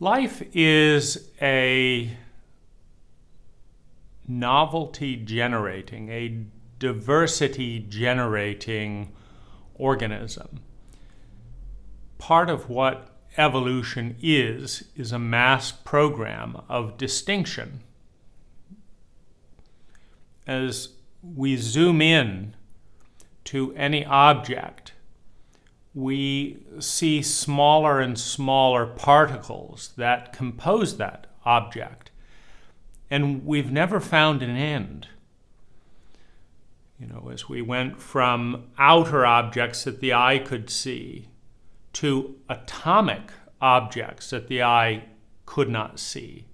Life is a novelty-generating, a diversity-generating organism. Part of what evolution is a mass program of distinction. As we zoom in to any object, we see smaller and smaller particles that compose that object. And we've never found an end. As we went from outer objects that the eye could see to atomic objects that the eye could not see,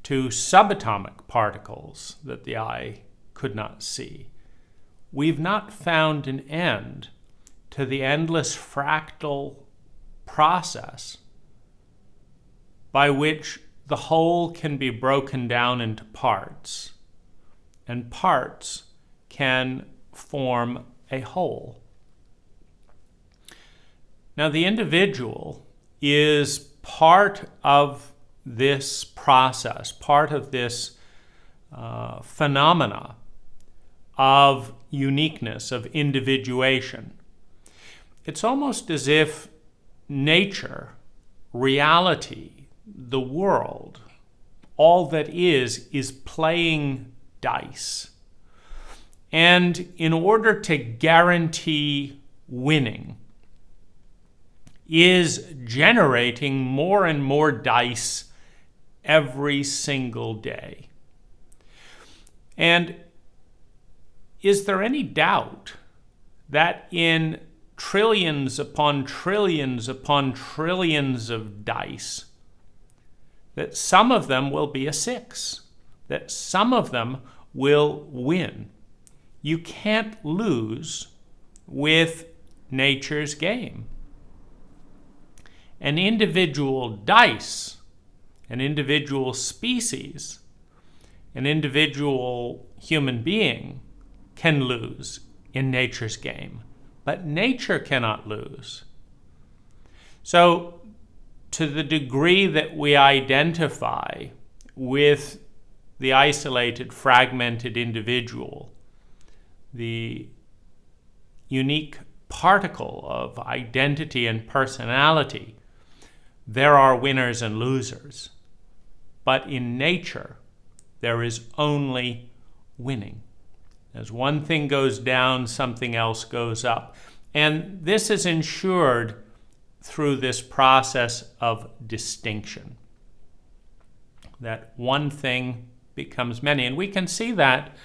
to subatomic particles that the eye could not see, we've not found an end to the endless fractal process by which the whole can be broken down into parts, and parts can form a whole. Now, the individual is part of this process, part of this phenomena of uniqueness, of individuation. It's almost as if nature, reality, the world, all that is playing dice. And in order to guarantee winning, is generating more and more dice every single day. And is there any doubt that in trillions upon trillions upon trillions of dice, that some of them will be a 6, that some of them will win? You can't lose with nature's game. An individual dice, an individual species, an individual human being can lose in nature's game, but nature cannot lose. So, to the degree that we identify with the isolated, fragmented individual, the unique particle of identity and personality, there are winners and losers. But in nature, there is only winning. As one thing goes down, something else goes up. And this is ensured through this process of distinction, that one thing becomes many. And we can see that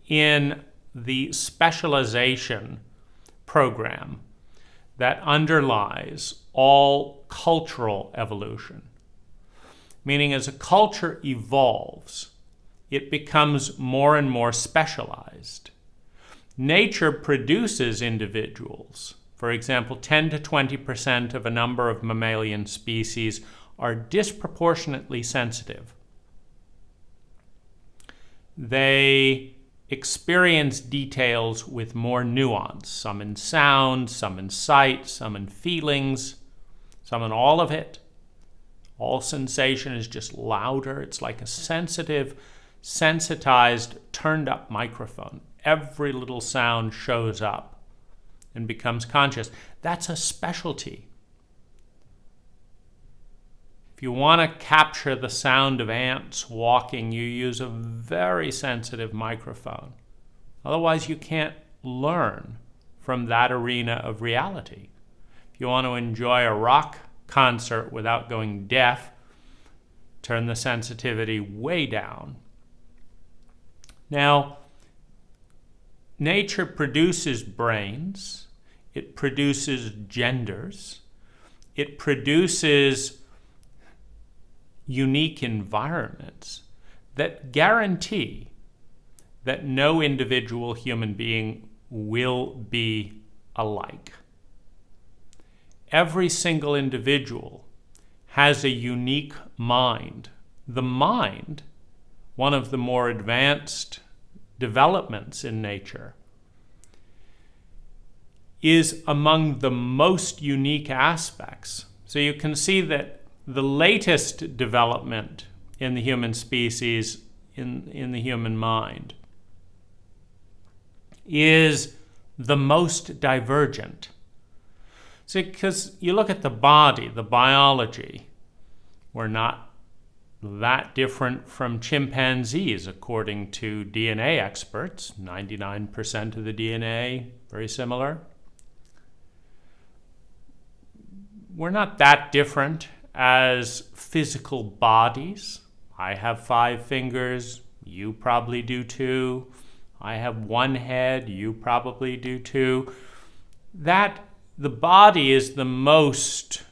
in the specialization program that underlies all cultural evolution. Meaning, as a culture evolves, it becomes more and more specialized. Nature produces individuals. For example, 10 to 20% of a number of mammalian species are disproportionately sensitive. They experience details with more nuance, some in sound, some in sight, some in feelings, some in all of it. All sensation is just louder. It's like a sensitized, turned up microphone. Every little sound shows up and becomes conscious. That's a specialty. If you want to capture the sound of ants walking, you use a very sensitive microphone. Otherwise, you can't learn from that arena of reality. If you want to enjoy a rock concert without going deaf, turn the sensitivity way down. Now, nature produces brains, it produces genders, it produces unique environments that guarantee that no individual human being will be alike. Every single individual has a unique mind. The mind, one of the more advanced developments in nature, is among the most unique aspects. So you can see that the latest development in the human species, in the human mind, is the most divergent. See, because you look at the body, the biology, we're not that different from chimpanzees, according to DNA experts. 99% of the DNA, very similar. We're not that different as physical bodies. I have 5 fingers, you probably do too. I have 1 head, you probably do too. That the body is the most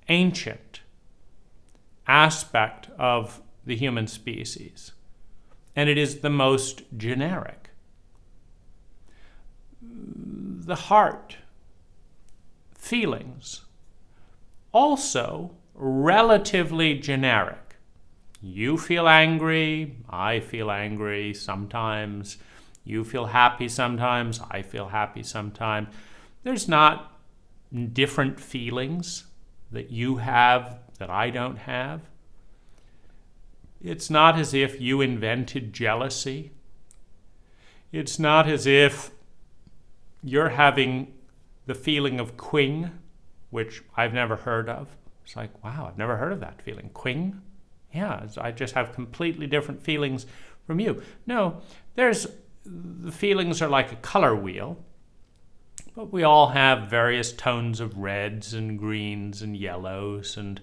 ancient aspect of the human species, and it is the most generic. The heart, feelings, also relatively generic. You feel angry, I feel angry sometimes. You feel happy sometimes, I feel happy sometimes. There's not different feelings that you have that I don't have. It's not as if you invented jealousy. It's not as if you're having the feeling of quing, which I've never heard of. It's like, wow, I've never heard of that feeling. Quing? Yeah, I just have completely different feelings from you. No, the feelings are like a color wheel, but we all have various tones of reds and greens and yellows and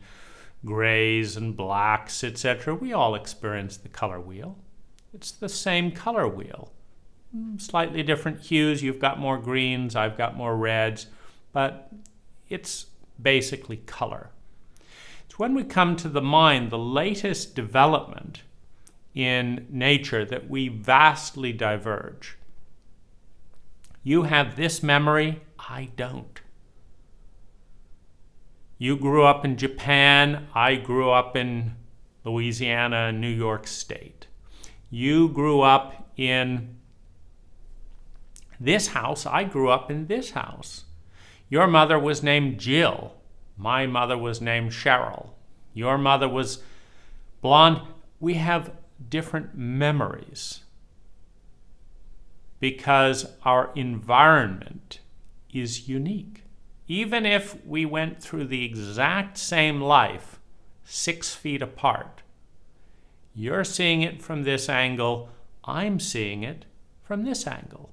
grays and blacks, etc. We all experience the color wheel. It's the same color wheel. Slightly different hues. You've got more greens, I've got more reds, but it's basically color. It's when we come to the mind, the latest development in nature, that we vastly diverge. You have this memory, I don't. You grew up in Japan, I grew up in Louisiana and New York State. You grew up in this house, I grew up in this house. Your mother was named Jill. My mother was named Cheryl. Your mother was blonde. We have different memories because our environment is unique. Even if we went through the exact same life 6 feet apart, you're seeing it from this angle, I'm seeing it from this angle.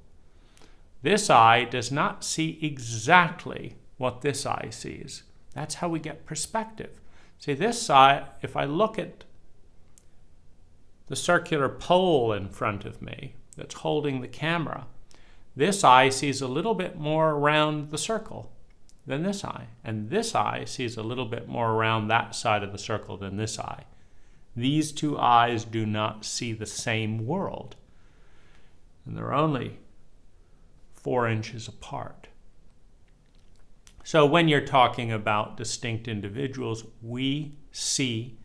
This eye does not see exactly what this eye sees. That's how we get perspective. See, this eye, if I look at the circular pole in front of me that's holding the camera, this eye sees a little bit more around the circle than this eye. And this eye sees a little bit more around that side of the circle than this eye. These 2 eyes do not see the same world. And they're only 4 inches apart. So when you're talking about distinct individuals, we see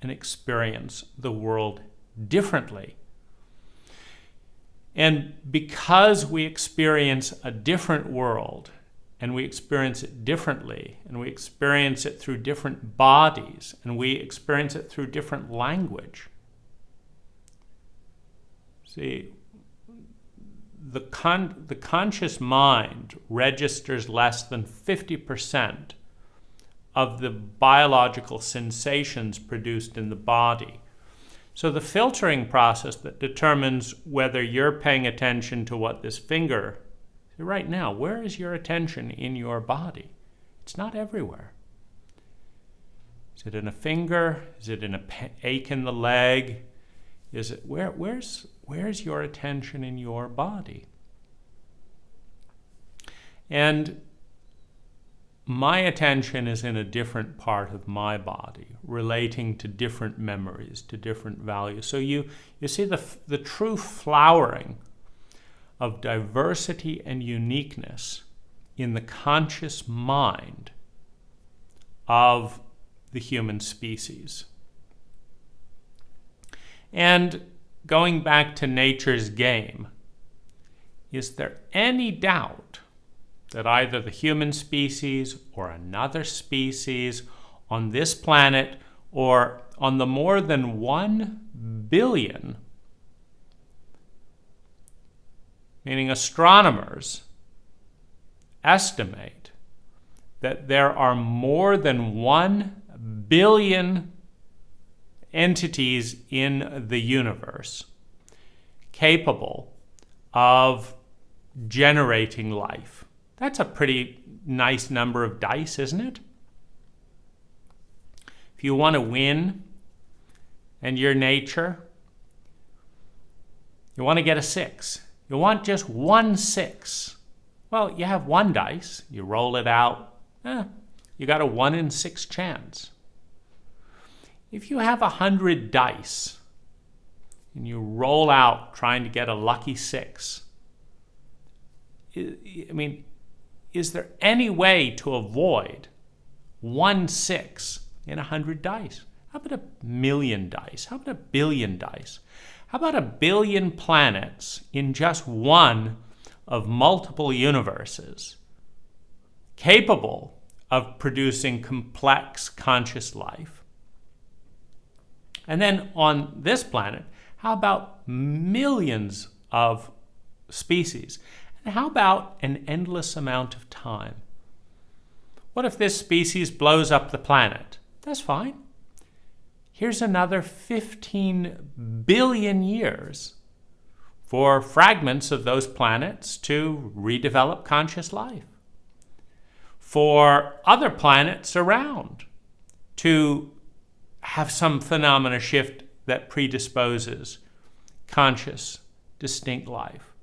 and experience the world differently. And because we experience a different world, and we experience it differently, and we experience it through different bodies, and we experience it through different language. See, the conscious mind registers less than 50% of the biological sensations produced in the body. So the filtering process that determines whether you're paying attention to what this finger, right now, where is your attention in your body? It's not everywhere. Is it in a finger? Is it in an ache in the leg? Is it where's your attention in your body? And my attention is in a different part of my body, relating to different memories, to different values. So you see the true flowering of diversity and uniqueness in the conscious mind of the human species. And going back to nature's game, is there any doubt that either the human species or another species on this planet or on the more than 1 billion, meaning astronomers estimate that there are more than 1 billion entities in the universe capable of generating life. That's a pretty nice number of dice, isn't it? If you want to win and your nature, you want to get a 6. You want just 1 6. Well, you have 1 dice. You roll it out. You got a 1 in 6 chance. If you have 100 dice and you roll out trying to get a lucky 6, I mean, is there any way to avoid 1 6 in 100 dice? How about 1,000,000 dice? How about 1,000,000,000 dice? How about 1,000,000,000 planets in just one of multiple universes capable of producing complex conscious life? And then on this planet, how about millions of species? And how about an endless amount of time? What if this species blows up the planet? That's fine. Here's another 15 billion years for fragments of those planets to redevelop conscious life. For other planets around to have some phenomena shift that predisposes conscious, distinct life.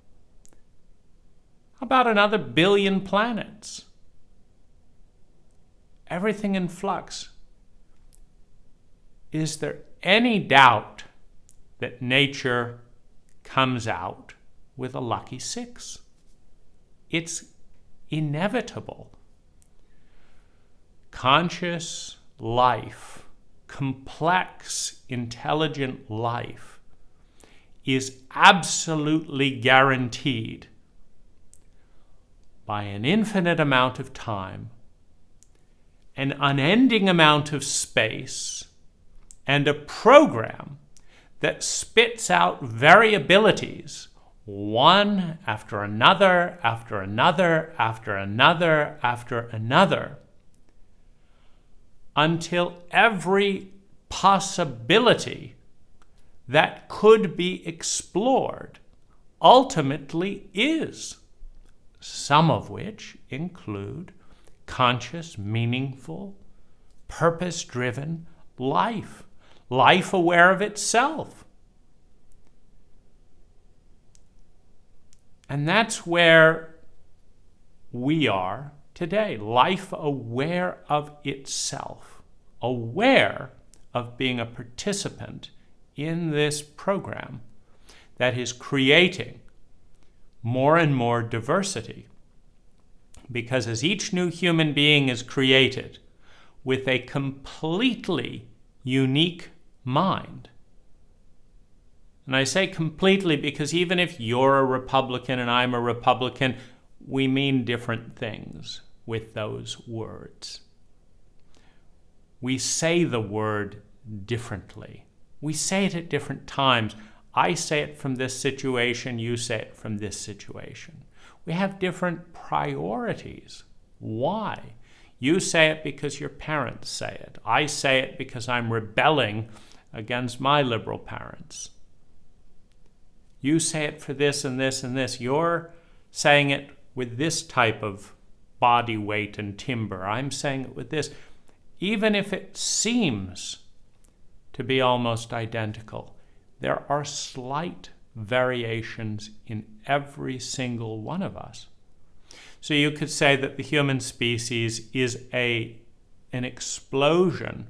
How about another 1 billion planets? Everything in flux. Is there any doubt that nature comes out with a lucky 6? It's inevitable. Conscious life, complex, intelligent life, is absolutely guaranteed by an infinite amount of time, an unending amount of space, and a program that spits out variabilities, one after another, after another, after another, after another, until every possibility that could be explored ultimately is, some of which include conscious, meaningful, purpose-driven life, life aware of itself. And that's where we are today, life aware of itself, aware of being a participant in this program that is creating more and more diversity. Because as each new human being is created with a completely unique mind, and I say completely because even if you're a Republican and I'm a Republican, we mean different things with those words. We say the word differently. We say it at different times. I say it from this situation, you say it from this situation. We have different priorities. Why? You say it because your parents say it. I say it because I'm rebelling against my liberal parents. You say it for this and this and this. You're saying it with this type of body weight and timber. I'm saying it with this. Even if it seems to be almost identical, there are slight variations in every single one of us. So you could say that the human species is an explosion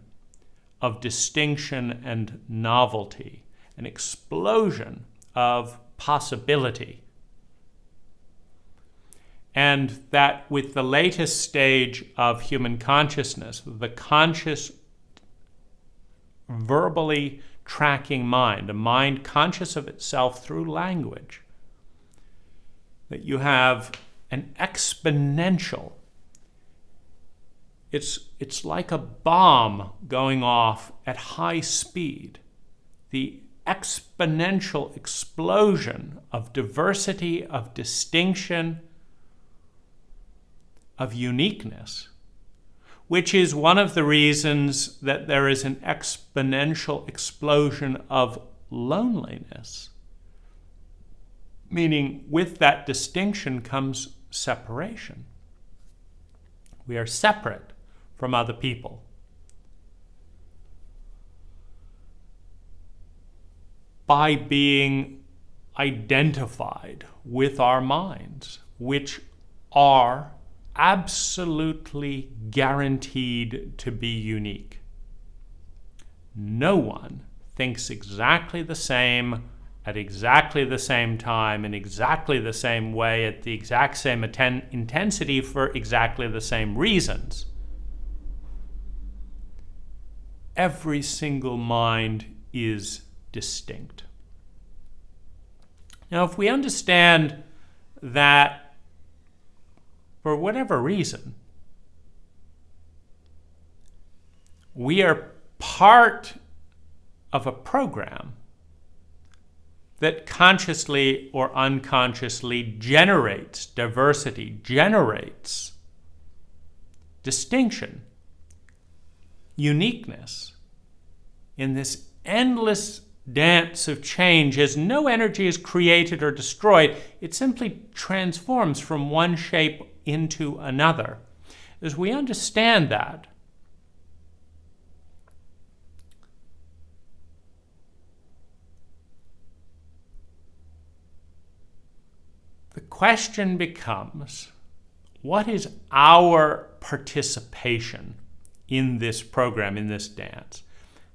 of distinction and novelty, an explosion of possibility. And that with the latest stage of human consciousness, the conscious, verbally tracking mind, a mind conscious of itself through language, that you have an exponential it's like a bomb going off at high speed. The exponential explosion of diversity, of distinction, of uniqueness, which is one of the reasons that there is an exponential explosion of loneliness. Meaning, with that distinction comes separation. We are separate from other people. By being identified with our minds, which are absolutely guaranteed to be unique. No one thinks exactly the same at exactly the same time in exactly the same way at the exact same intensity for exactly the same reasons. Every single mind is distinct. Now, if we understand that for whatever reason, we are part of a program that consciously or unconsciously generates diversity, generates distinction, uniqueness in this endless dance of change. As no energy is created or destroyed, it simply transforms from one shape into another. As we understand that, the question becomes, what is our participation in this program, in this dance?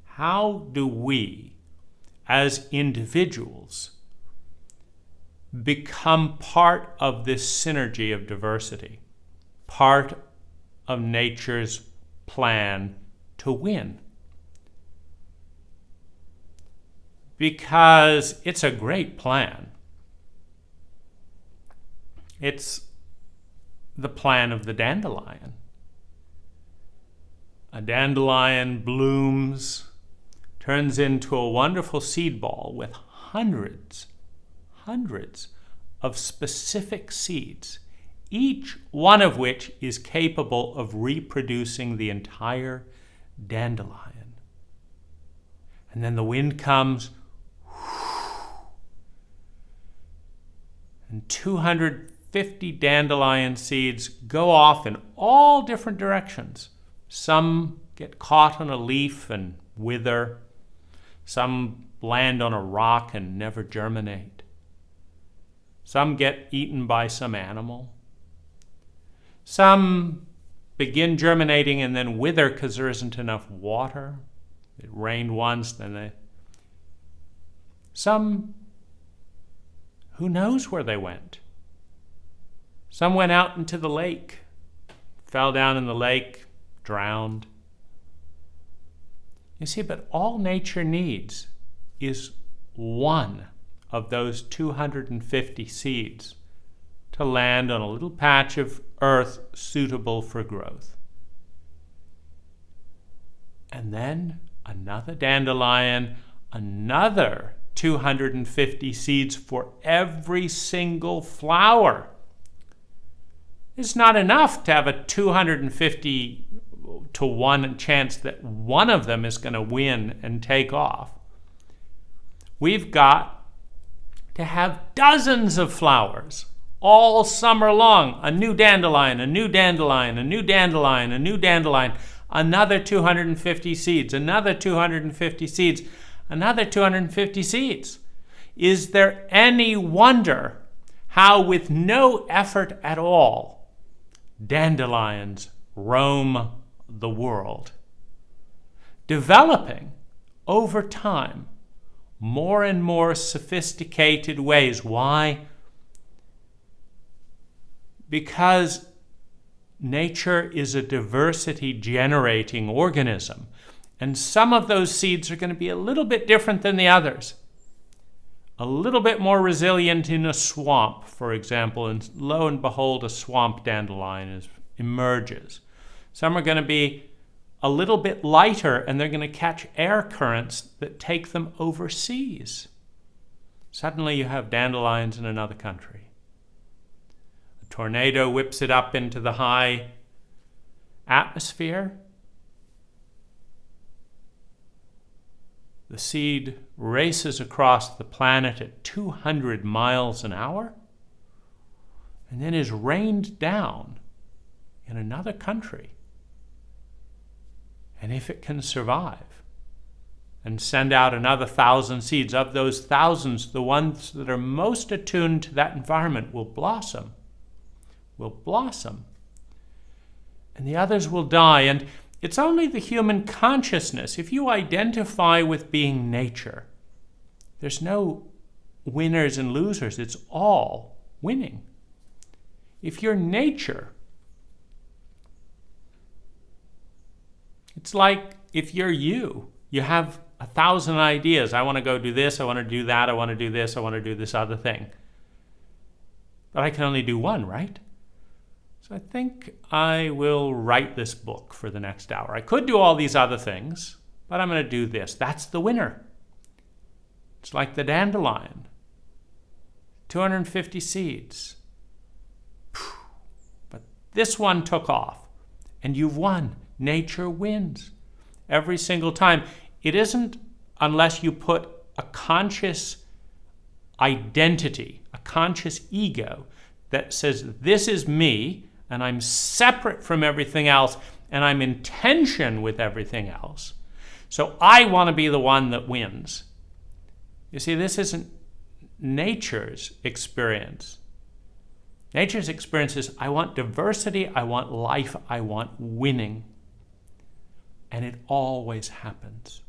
How do we, as individuals, become part of this synergy of diversity, part of nature's plan to win? Because it's a great plan. It's the plan of the dandelion. A dandelion blooms, turns into a wonderful seed ball with hundreds of specific seeds, each one of which is capable of reproducing the entire dandelion. And then the wind comes, and 250 dandelion seeds go off in all different directions. Some get caught on a leaf and wither. Some land on a rock and never germinate. Some get eaten by some animal. Some begin germinating and then wither because there isn't enough water. It rained once, then Some, who knows where they went? Some went out into the lake, fell down in the lake, drowned. You see, but all nature needs is one of those 250 seeds to land on a little patch of earth suitable for growth. And then another dandelion, another 250 seeds for every single flower. It's not enough to have a 250 to 1 chance that one of them is going to win and take off. We've got to have dozens of flowers all summer long. A new dandelion, a new dandelion, a new dandelion, a new dandelion, another 250 seeds, another 250 seeds, another 250 seeds. Is there any wonder how, with no effort at all, dandelions roam the world, developing over time more and more sophisticated ways? Why? Because nature is a diversity-generating organism, and some of those seeds are going to be a little bit different than the others. A little bit more resilient in a swamp, for example, and lo and behold, a swamp dandelion emerges. Some are going to be a little bit lighter, and they're going to catch air currents that take them overseas. Suddenly you have dandelions in another country. A tornado whips it up into the high atmosphere. The seed races across the planet at 200 miles an hour and then is rained down in another country. And if it can survive and send out another 1,000 seeds, of those thousands, the ones that are most attuned to that environment will blossom. And the others will die. And it's only the human consciousness. If you identify with being nature, there's no winners and losers. It's all winning. If you're nature, it's like if you're you have 1,000 ideas. I want to go do this, I want to do that, I want to do this, I want to do this other thing. But I can only do one, right? So I think I will write this book for the next hour. I could do all these other things, but I'm going to do this. That's the winner. It's like the dandelion. 250 seeds. But this one took off, and you've won. Nature wins every single time. It isn't unless you put a conscious identity, a conscious ego that says, this is me, and I'm separate from everything else, and I'm in tension with everything else. So I want to be the one that wins. You see, this isn't nature's experience. Nature's experience is, I want diversity, I want life, I want winning. And it always happens.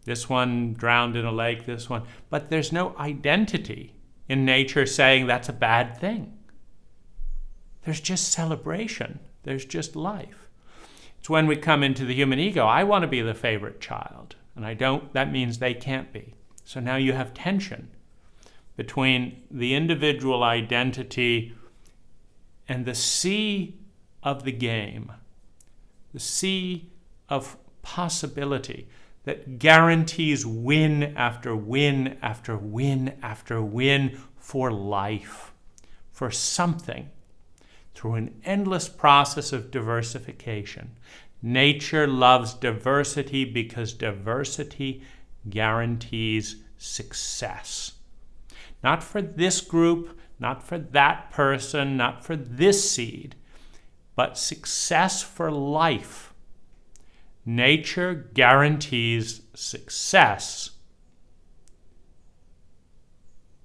This one drowned in a lake, this one. But there's no identity in nature saying that's a bad thing. There's just celebration. There's just life. It's when we come into the human ego, I want to be the favorite child, and I don't, that means they can't be. So now you have tension between the individual identity and the sea of the game, the sea of possibility that guarantees win after win after win after win for life, for something, through an endless process of diversification. Nature loves diversity because diversity guarantees success. Not for this group, not for that person, not for this seed, but success for life. Nature guarantees success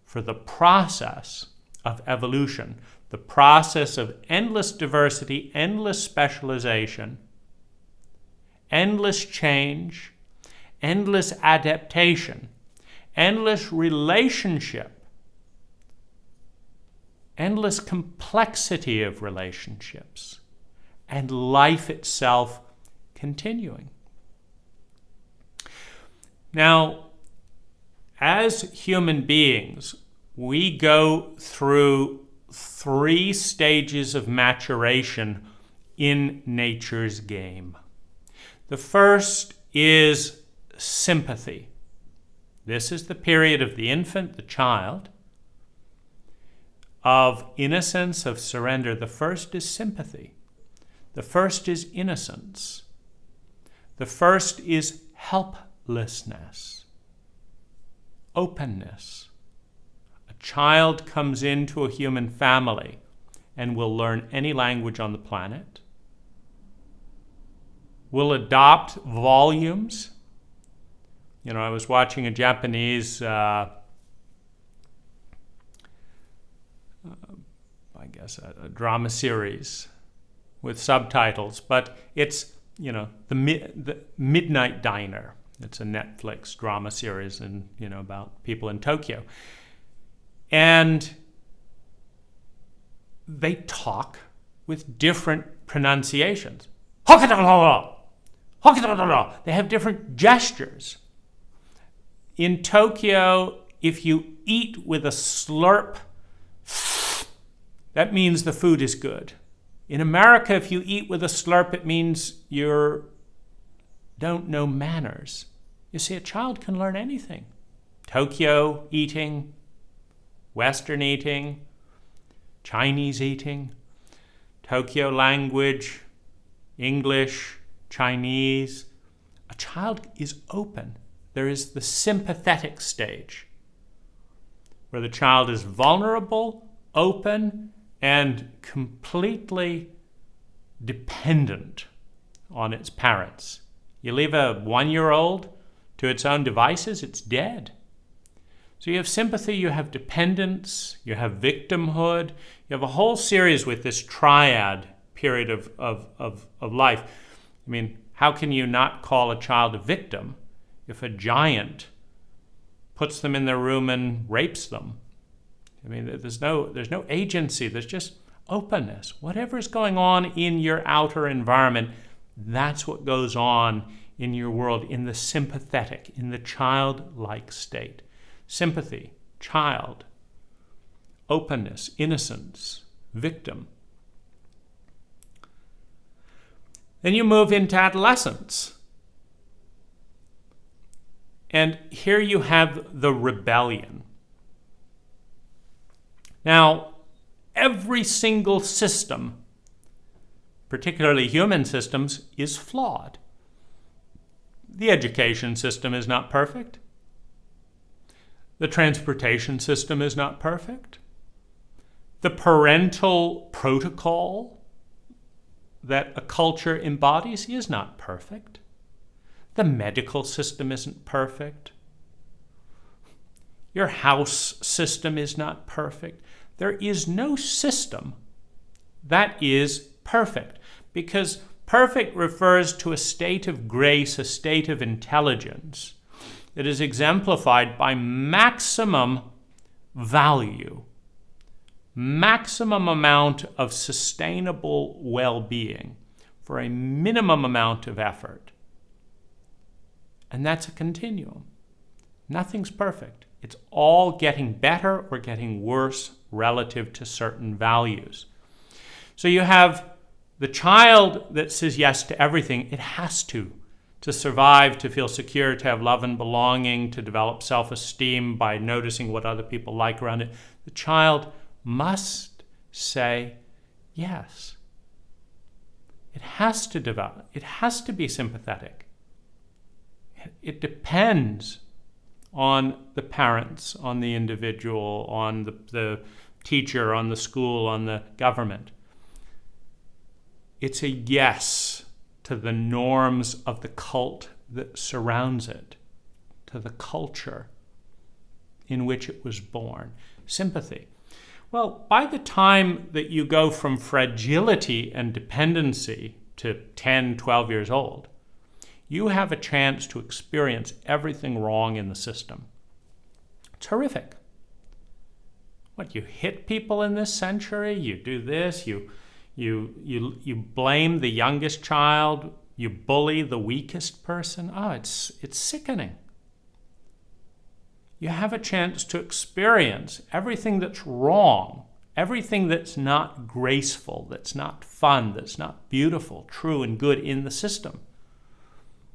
for the process of evolution, the process of endless diversity, endless specialization, endless change, endless adaptation, endless relationship, endless complexity of relationships, and life itself continuing. Now, as human beings, we go through 3 stages of maturation in nature's game. The first is sympathy. This is the period of the infant, the child, of innocence, of surrender. The first is sympathy. The first is innocence. The first is helplessness, openness. A child comes into a human family and will learn any language on the planet, will adopt volumes. You know, I was watching a Japanese, a drama series with subtitles, but it's, you know, the Midnight Diner. It's a Netflix drama series and, you know, about people in Tokyo. And they talk with different pronunciations. They have different gestures. In Tokyo, if you eat with a slurp, that means the food is good. In America, if you eat with a slurp, it means you don't know manners. You see, a child can learn anything. Tokyo eating, Western eating, Chinese eating, Tokyo language, English, Chinese. A child is open. There is the sympathetic stage, where the child is vulnerable, open, and completely dependent on its parents. You leave a 1-year-old to its own devices, it's dead. So you have sympathy, you have dependence, you have victimhood, you have a whole series with this triad period of life. I mean, how can you not call a child a victim if a giant puts them in their room and rapes them? I mean, there's no agency, there's just openness. Whatever's going on in your outer environment, that's what goes on in your world, in the sympathetic, in the childlike state. Sympathy, child, openness, innocence, victim. Then you move into adolescence. And here you have the rebellion. Now, every single system, particularly human systems, is flawed. The education system is not perfect. The transportation system is not perfect. The parental protocol that a culture embodies is not perfect. The medical system isn't perfect. Your house system is not perfect. There is no system that is perfect, because perfect refers to a state of grace, a state of intelligence that is exemplified by maximum value, maximum amount of sustainable well-being for a minimum amount of effort. And that's a continuum. Nothing's perfect. It's all getting better or getting worse relative to certain values. So you have the child that says yes to everything. It has to survive, to feel secure, to have love and belonging, to develop self-esteem by noticing what other people like around it. The child must say yes. It has to develop. It has to be sympathetic. It depends on the parents, on the individual, on the teacher, on the school, on the government. It's a yes to the norms of the cult that surrounds it, to the culture in which it was born. Sympathy. Well, by the time that you go from fragility and dependency to 10, 12 years old, you have a chance to experience everything wrong in the system. It's horrific. What, you hit people in this century? You do this? You blame the youngest child? You bully the weakest person? Oh, it's sickening. You have a chance to experience everything that's wrong, everything that's not graceful, that's not fun, that's not beautiful, true, and good in the system.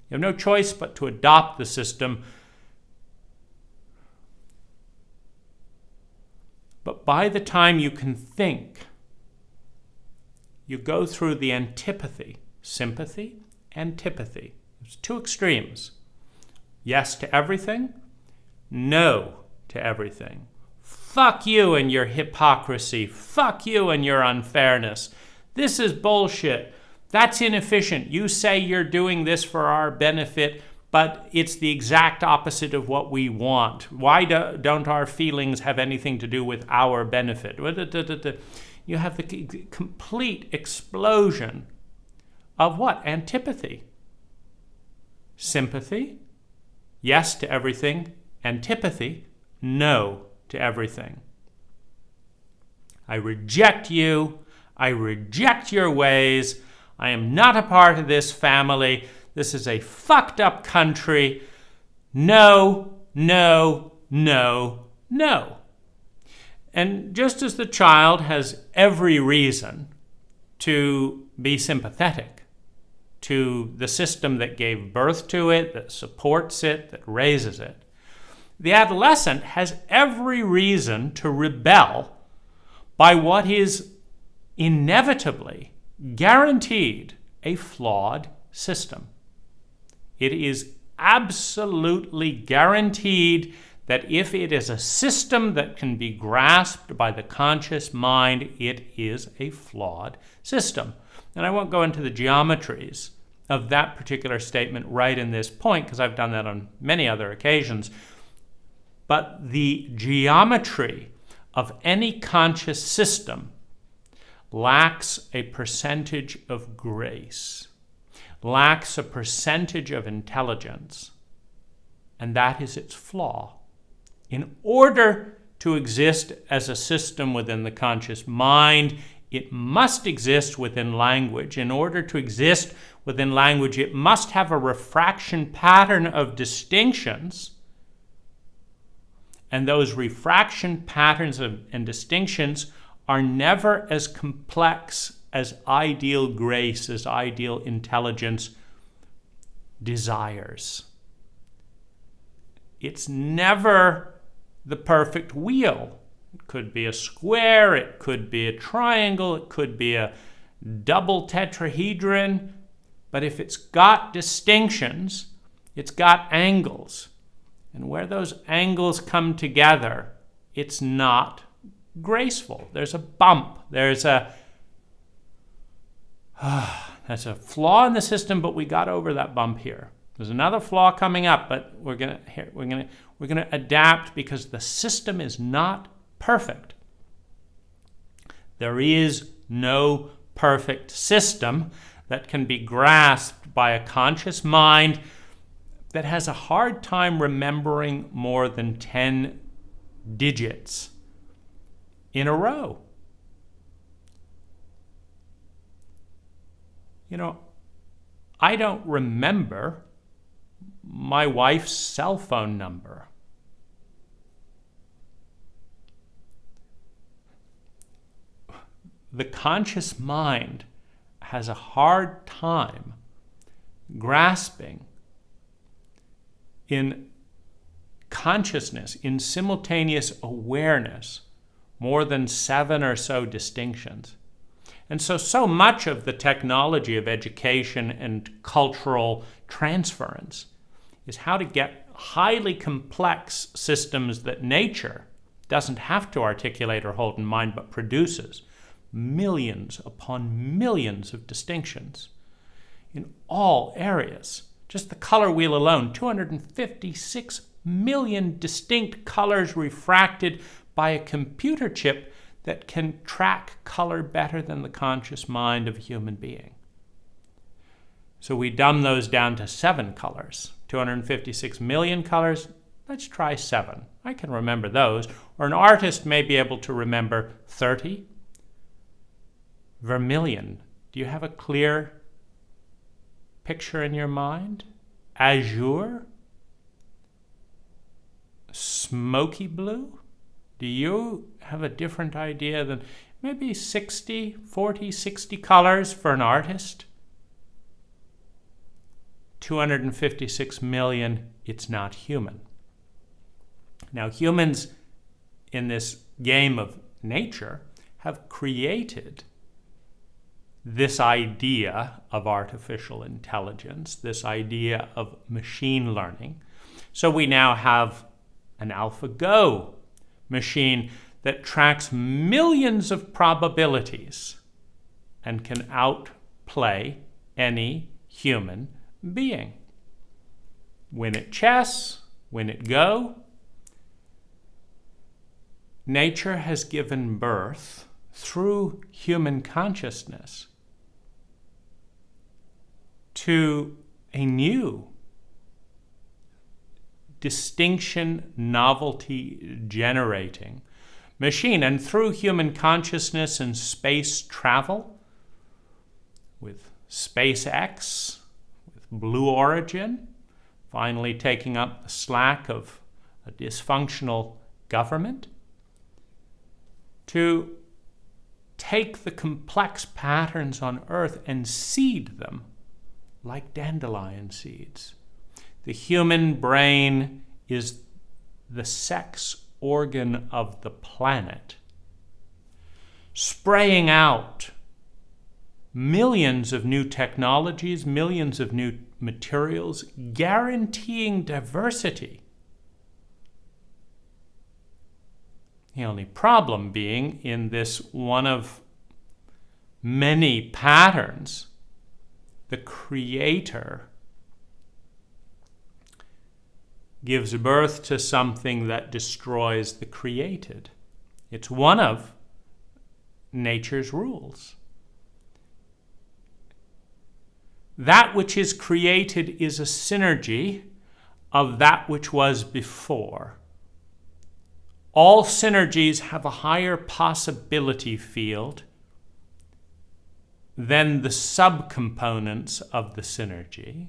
You have no choice but to adopt the system. But by the time you can think, you go through the antipathy, sympathy, antipathy. There's two extremes. Yes to everything, no to everything. Fuck you and your hypocrisy. Fuck you and your unfairness. This is bullshit. That's inefficient. You say you're doing this for our benefit, but it's the exact opposite of what we want. Why don't our feelings have anything to do with our benefit? You have the complete explosion of what? Antipathy. Sympathy, yes to everything. Antipathy, no to everything. I reject you. I reject your ways. I am not a part of this family. This is a fucked up country. No, no, no, no. And just as the child has every reason to be sympathetic to the system that gave birth to it, that supports it, that raises it. The adolescent has every reason to rebel by what is inevitably, guaranteed, a flawed system. It is absolutely guaranteed that if it is a system that can be grasped by the conscious mind, it is a flawed system. And I won't go into the geometries of that particular statement right in this point, because I've done that on many other occasions. But the geometry of any conscious system lacks a percentage of grace, lacks a percentage of intelligence, and that is its flaw. In order to exist as a system within the conscious mind, it must exist within language. In order to exist within language, it must have a refraction pattern of distinctions. And those refraction patterns and distinctions are never as complex as ideal grace, as ideal intelligence desires. It's never the perfect wheel. It could be a square, it could be a triangle, it could be a double tetrahedron, but if it's got distinctions, it's got angles. And where those angles come together, it's not graceful. There's a bump. There's a flaw in the system, but we got over that bump here. There's another flaw coming up, but we're gonna adapt because the system is not perfect. There is no perfect system that can be grasped by a conscious mind that has a hard time remembering more than 10 digits in a row. You know, I don't remember my wife's cell phone number. The conscious mind has a hard time grasping in consciousness, in simultaneous awareness, more than 7 or so distinctions. And so much of the technology of education and cultural transference is how to get highly complex systems that nature doesn't have to articulate or hold in mind, but produces millions upon millions of distinctions in all areas. Just the color wheel alone, 256 million distinct colors refracted by a computer chip that can track color better than the conscious mind of a human being. So we dumb those down to 7 colors, 256 million colors. Let's try 7. I can remember those. Or an artist may be able to remember 30. Vermilion. Do you have a clear picture in your mind? Azure? Smoky blue? Do you have a different idea than maybe 60 colors for an artist? 256 million, it's not human. Now, humans in this game of nature have created this idea of artificial intelligence, this idea of machine learning. So we now have an AlphaGo machine that tracks millions of probabilities and can outplay any human being. Win at chess, win at Go. Nature has given birth through human consciousness to a new distinction, novelty generating machine. And through human consciousness and space travel, with SpaceX, with Blue Origin, finally taking up the slack of a dysfunctional government, to take the complex patterns on Earth and seed them like dandelion seeds. The human brain is the sex organ of the planet, spraying out millions of new technologies, millions of new materials, guaranteeing diversity. The only problem being in this one of many patterns, the creator gives birth to something that destroys the created. It's one of nature's rules. That which is created is a synergy of that which was before. All synergies have a higher possibility field than the subcomponents of the synergy,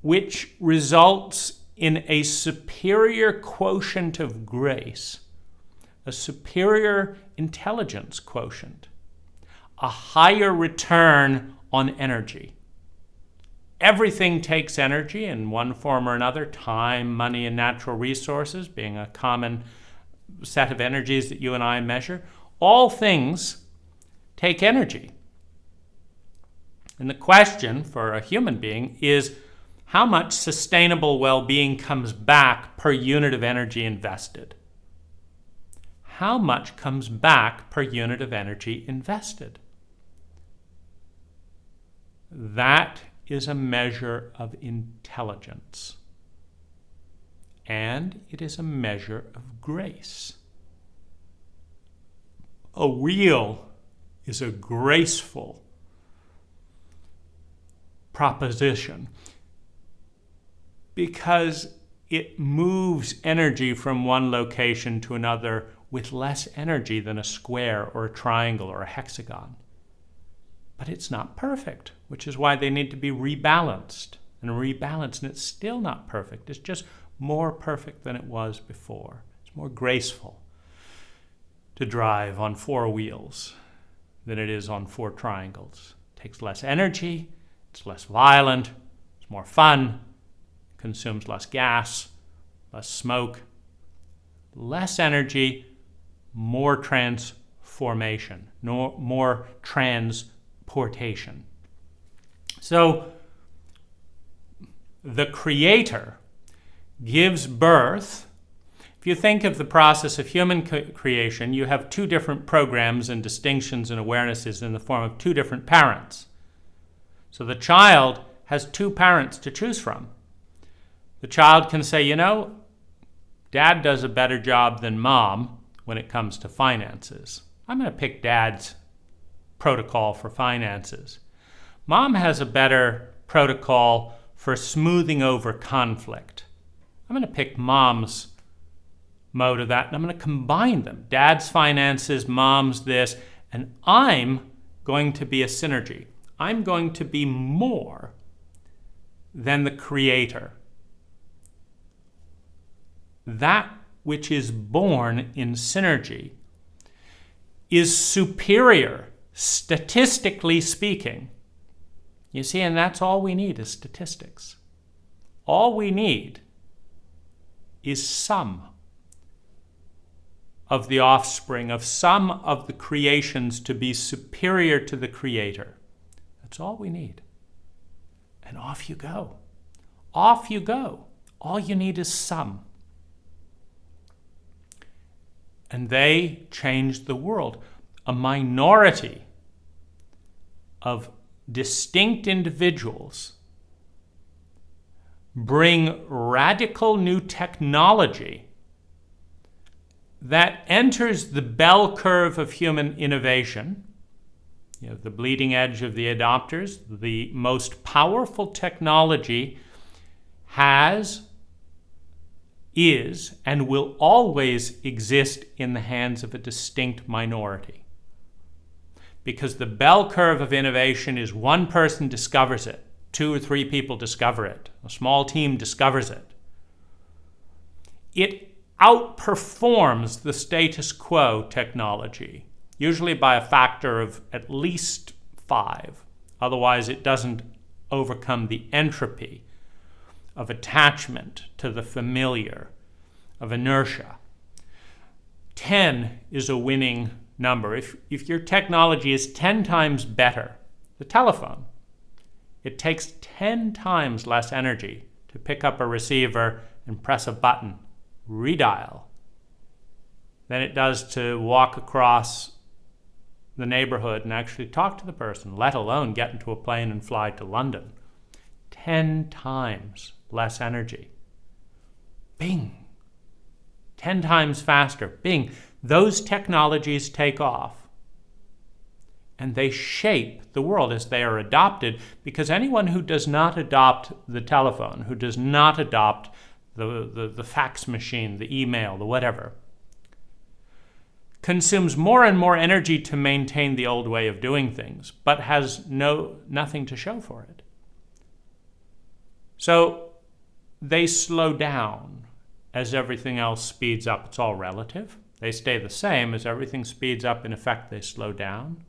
which results in a superior quotient of grace, a superior intelligence quotient, a higher return on energy. Everything takes energy in one form or another, time, money, and natural resources being a common set of energies that you and I measure. All things take energy. And the question for a human being is how much sustainable well-being comes back per unit of energy invested? How much comes back per unit of energy invested? That is a measure of intelligence. And it is a measure of grace. A wheel is a graceful proposition because it moves energy from one location to another with less energy than a square or a triangle or a hexagon. But it's not perfect, which is why they need to be rebalanced and rebalanced. And it's still not perfect. It's just more perfect than it was before. It's more graceful to drive on 4 wheels than it is on 4 triangles. It takes less energy, it's less violent, it's more fun, consumes less gas, less smoke, less energy, more transformation, more transportation. So the creator gives birth. If you think of the process of human creation, you have 2 different programs and distinctions and awarenesses in the form of 2 different parents. So the child has 2 parents to choose from. The child can say, Dad does a better job than Mom when it comes to finances. I'm going to pick Dad's protocol for finances. Mom has a better protocol for smoothing over conflict. I'm going to pick Mom's mode of that, and I'm going to combine them. Dad's finances, Mom's this, and I'm going to be a synergy. I'm going to be more than the creator. That which is born in synergy is superior, statistically speaking. You see, and that's all we need is statistics. All we need is some of the offspring, of some of the creations to be superior to the creator. That's all we need. And off you go. Off you go. All you need is some. And they changed the world. A minority of distinct individuals bring radical new technology that enters the bell curve of human innovation. The bleeding edge of the adopters, the most powerful technology is, and will always exist in the hands of a distinct minority. Because the bell curve of innovation is one person discovers it, 2 or 3 people discover it, a small team discovers it. It outperforms the status quo technology, usually by a factor of at least 5. Otherwise, it doesn't overcome the entropy of attachment to the familiar, of inertia. 10 is a winning number. If your technology is 10 times better, the telephone, it takes 10 times less energy to pick up a receiver and press a button, redial, than it does to walk across the neighborhood and actually talk to the person, let alone get into a plane and fly to London. 10 times less energy. Bing. 10 times faster. Bing. Those technologies take off. And they shape the world as they are adopted, because anyone who does not adopt the telephone, who does not adopt the fax machine, the email, the whatever, consumes more and more energy to maintain the old way of doing things, but has nothing to show for it. So they slow down as everything else speeds up. It's all relative. They stay the same. As everything speeds up, in effect, they slow down.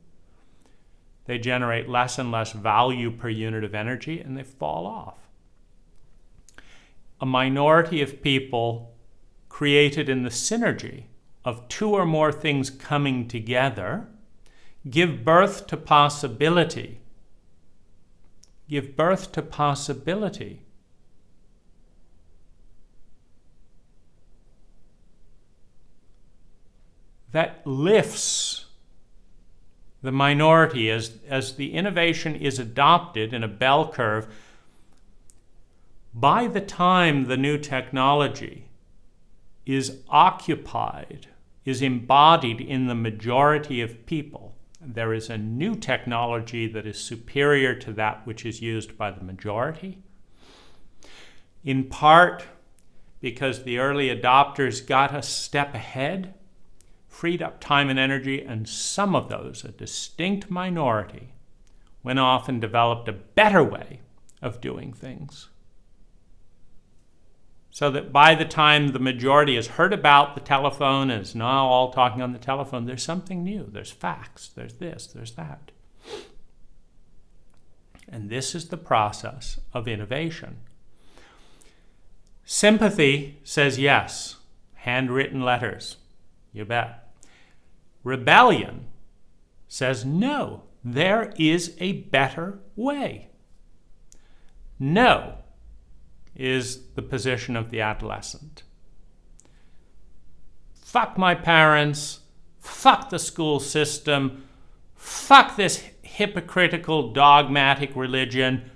They generate less and less value per unit of energy, and they fall off. A minority of people created in the synergy of 2 or more things coming together give birth to possibility. Give birth to possibility. That lifts the minority as the innovation is adopted in a bell curve. By the time the new technology is occupied, is embodied in the majority of people, there is a new technology that is superior to that which is used by the majority. In part because the early adopters got a step ahead, freed up time and energy, and some of those, a distinct minority, went off and developed a better way of doing things. So that by the time the majority has heard about the telephone and is now all talking on the telephone, there's something new. There's fax, there's this, there's that. And this is the process of innovation. Sympathy says yes. Handwritten letters. You bet. Rebellion says no. There is a better way. No is the position of the adolescent. Fuck my parents. Fuck the school system. Fuck this hypocritical, dogmatic religion.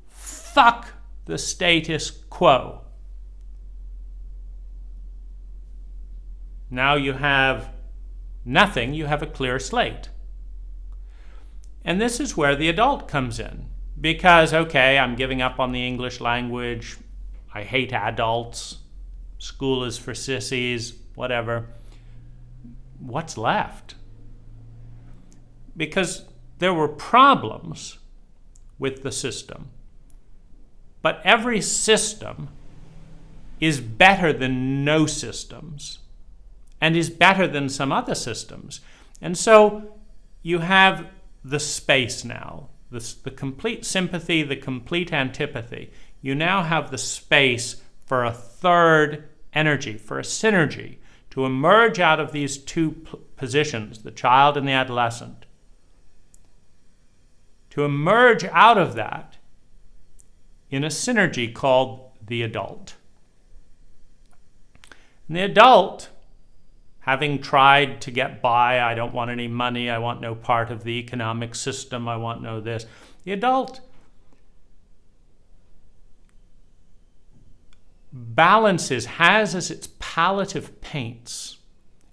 Fuck the status quo. Now you have nothing, you have a clear slate. And this is where the adult comes in. Because, okay, I'm giving up on the English language. I hate adults. School is for sissies, whatever. What's left? Because there were problems with the system. But every system is better than no systems, and is better than some other systems. And so you have the space now, the complete sympathy, the complete antipathy. You now have the space for a third energy, for a synergy, to emerge out of these two positions, the child and the adolescent. To emerge out of that in a synergy called the adult. And the adult, having tried to get by, I don't want any money, I want no part of the economic system, I want no this. The adult balances, has as its palette of paints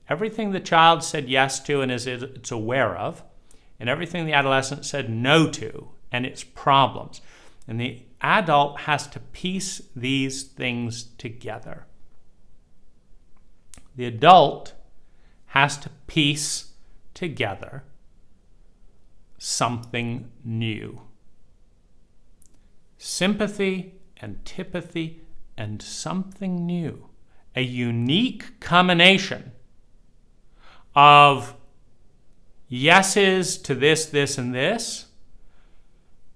everything the child said yes to and it's aware of, and everything the adolescent said no to and its problems. And the adult has to piece these things together. The adult has to piece together something new. Sympathy, antipathy, and something new. a unique combination of yeses to this, this, and this,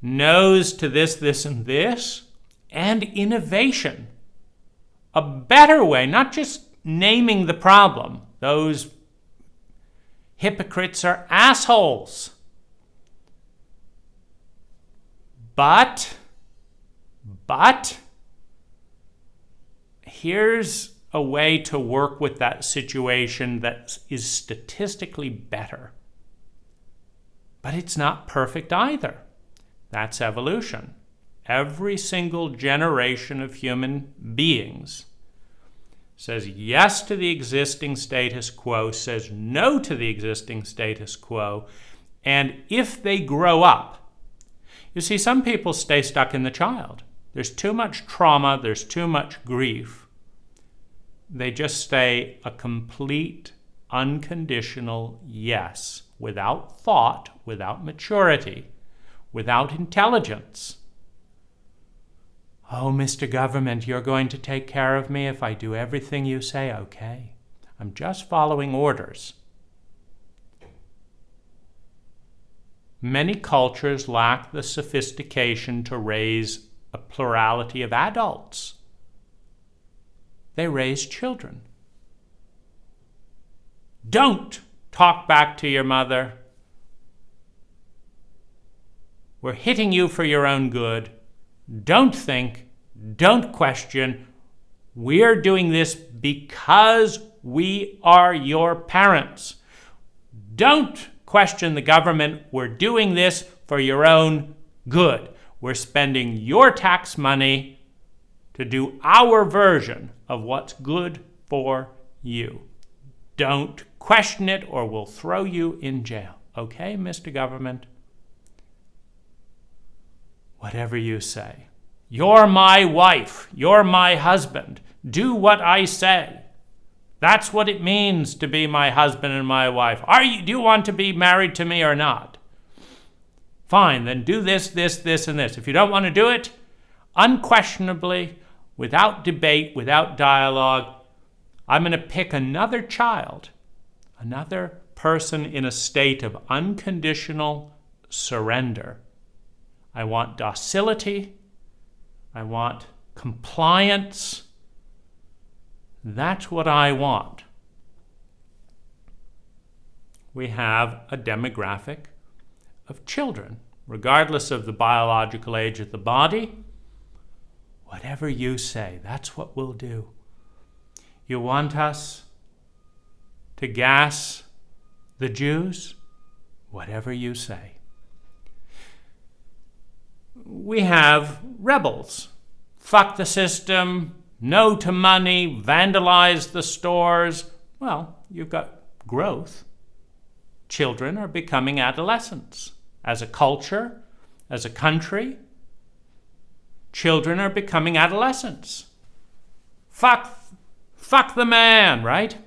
no's to this, this, and this, and innovation. A better way, not just naming the problem. Those hypocrites are assholes. But here's a way to work with that situation that is statistically better. But it's not perfect either. That's evolution. Every single generation of human beings says yes to the existing status quo, says no to the existing status quo, and if they grow up, you see, some people stay stuck in the child. There's too much trauma, there's too much grief. They just stay a complete, unconditional yes, without thought, without maturity, without intelligence. Oh, Mr. Government, you're going to take care of me if I do everything you say? Okay. I'm just following orders. Many cultures lack the sophistication to raise a plurality of adults. They raise children. Don't talk back to your mother. We're hitting you for your own good. Don't think, don't question. We're doing this because we are your parents. Don't question the government. We're doing this for your own good. We're spending your tax money to do our version of what's good for you. Don't question it or we'll throw you in jail. Okay, Mr. Government? Whatever you say. You're my wife. You're my husband. Do what I say. That's what it means to be my husband and my wife. Do you want to be married to me or not? Fine, then do this, this, this, and this. If you don't want to do it, unquestionably, without debate, without dialogue, I'm going to pick another child, another person in a state of unconditional surrender. I want docility. I want compliance. That's what I want. We have a demographic of children, regardless of the biological age of the body. Whatever you say, that's what we'll do. You want us to gas the Jews? Whatever you say. We have rebels. Fuck the system, no to money, vandalize the stores. Well, you've got growth. Children are becoming adolescents. As a culture, as a country, children are becoming adolescents. Fuck the man, right?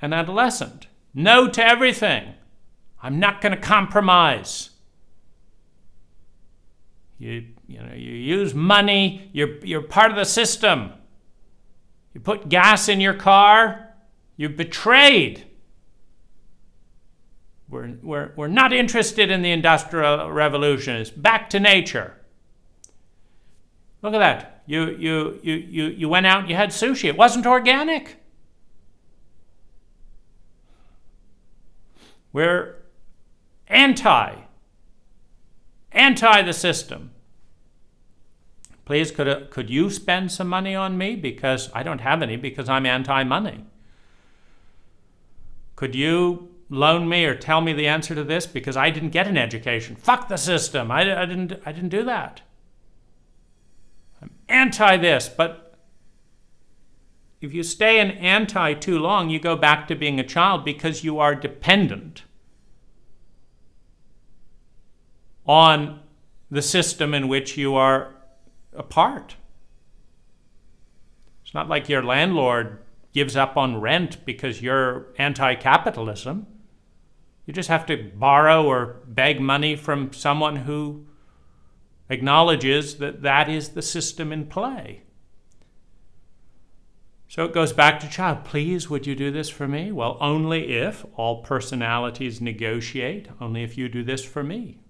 An adolescent. No to everything. I'm not going to compromise. You use money. You're part of the system. You put gas in your car. You're betrayed. We're not interested in the Industrial Revolution. It's back to nature. Look at that. You went out and you had sushi. It wasn't organic. We're anti the system. Please, could you spend some money on me? Because I don't have any, because I'm anti-money. Could you loan me or tell me the answer to this? Because I didn't get an education. Fuck the system. I didn't do that. I'm anti this, but if you stay an anti too long, you go back to being a child because you are dependent on the system in which you are a part. It's not like your landlord gives up on rent because you're anti-capitalism. You just have to borrow or beg money from someone who acknowledges that that is the system in play. So it goes back to child. Please, would you do this for me? Well, only if all personalities negotiate, only if you do this for me.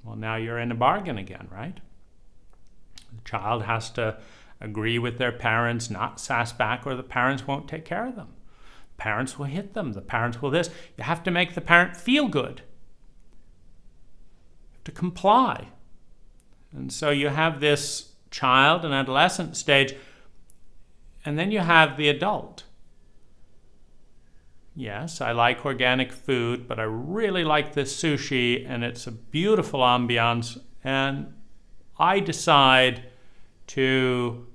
Well, now you're in a bargain again, right? The child has to agree with their parents, not sass back, or the parents won't take care of them. Parents will hit them. The parents will this. You have to make the parent feel good. You have to comply. And so you have this child and adolescent stage, and then you have the adult. Yes, I like organic food, but I really like this sushi, and it's a beautiful ambiance, and I decide to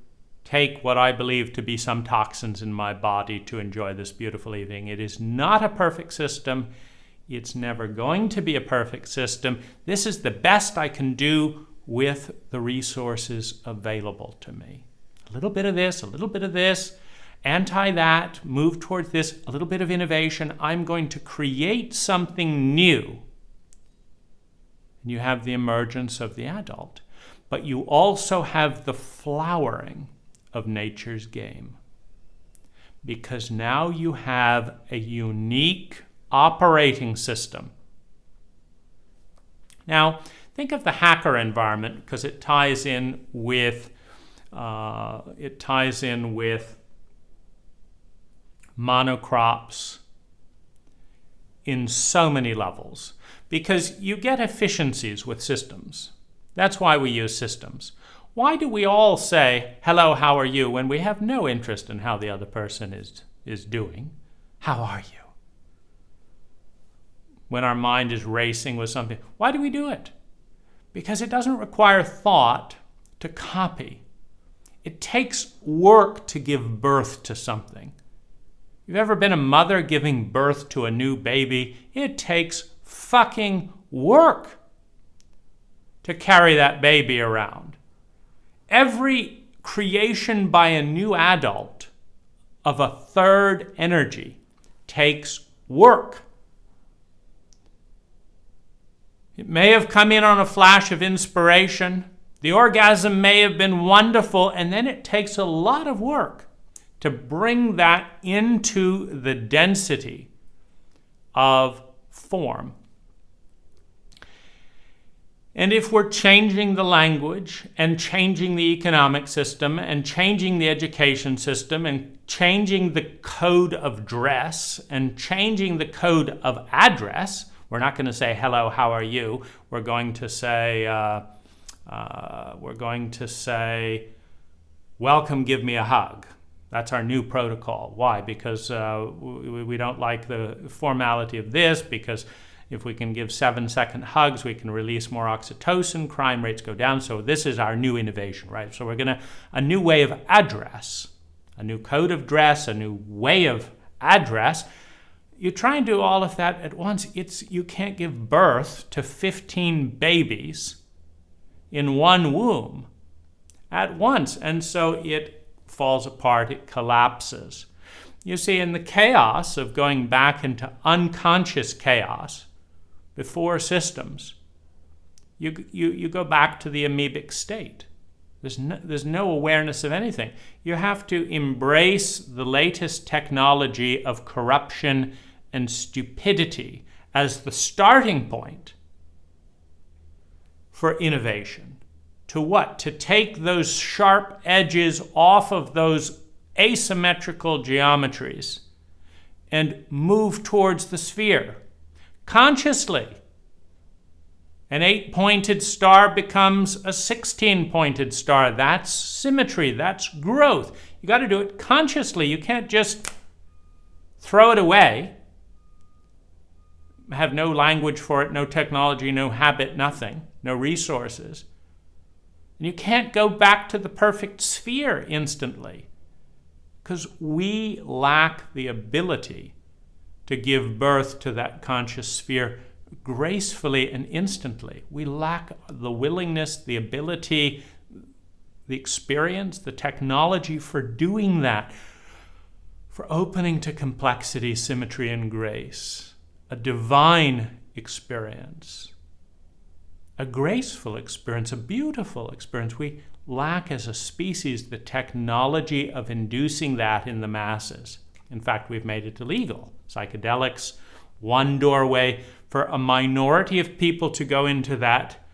take what I believe to be some toxins in my body to enjoy this beautiful evening. It is not a perfect system. It's never going to be a perfect system. This is the best I can do with the resources available to me. A little bit of this, a little bit of this, anti that, move towards this, a little bit of innovation. I'm going to create something new. And you have the emergence of the adult. But you also have the flowering of nature's game. Because now you have a unique operating system. Now, think of the hacker environment, because it ties in with monocrops in so many levels, because you get efficiencies with systems. That's why we use systems. Why do we all say, hello, how are you, when we have no interest in how the other person is doing? How are you? When our mind is racing with something, why do we do it? Because it doesn't require thought to copy. It takes work to give birth to something. You've ever been a mother giving birth to a new baby? It takes fucking work to carry that baby around. Every creation by a new adult of a third energy takes work. It may have come in on a flash of inspiration. The orgasm may have been wonderful, and then it takes a lot of work to bring that into the density of form. And if we're changing the language and changing the economic system and changing the education system and changing the code of dress and changing the code of address, we're not going to say, hello, how are you? We're going to say, welcome, give me a hug. That's our new protocol. Why? Because we don't like the formality of this, because if we can give 7-second hugs, we can release more oxytocin, crime rates go down. So this is our new innovation, right? So we're going to, a new way of address, a new code of dress, a new way of address. You try and do all of that at once. You can't give birth to 15 babies in one womb at once. And so it falls apart, it collapses. You see, in the chaos of going back into unconscious chaos before systems, you go back to the amoebic state. There's no awareness of anything. You have to embrace the latest technology of corruption and stupidity as the starting point for innovation. To what? To take those sharp edges off of those asymmetrical geometries and move towards the sphere consciously. An 8-pointed star becomes a 16-pointed star. That's symmetry. That's growth. You got to do it consciously. You can't just throw it away, have no language for it, no technology, no habit, nothing, no resources. And you can't go back to the perfect sphere instantly, because we lack the ability to give birth to that conscious sphere gracefully and instantly. We lack the willingness, the ability, the experience, the technology for doing that, for opening to complexity, symmetry, and grace. A divine experience, a graceful experience, a beautiful experience. We lack as a species the technology of inducing that in the masses. In fact, we've made it illegal. Psychedelics, one doorway for a minority of people to go into that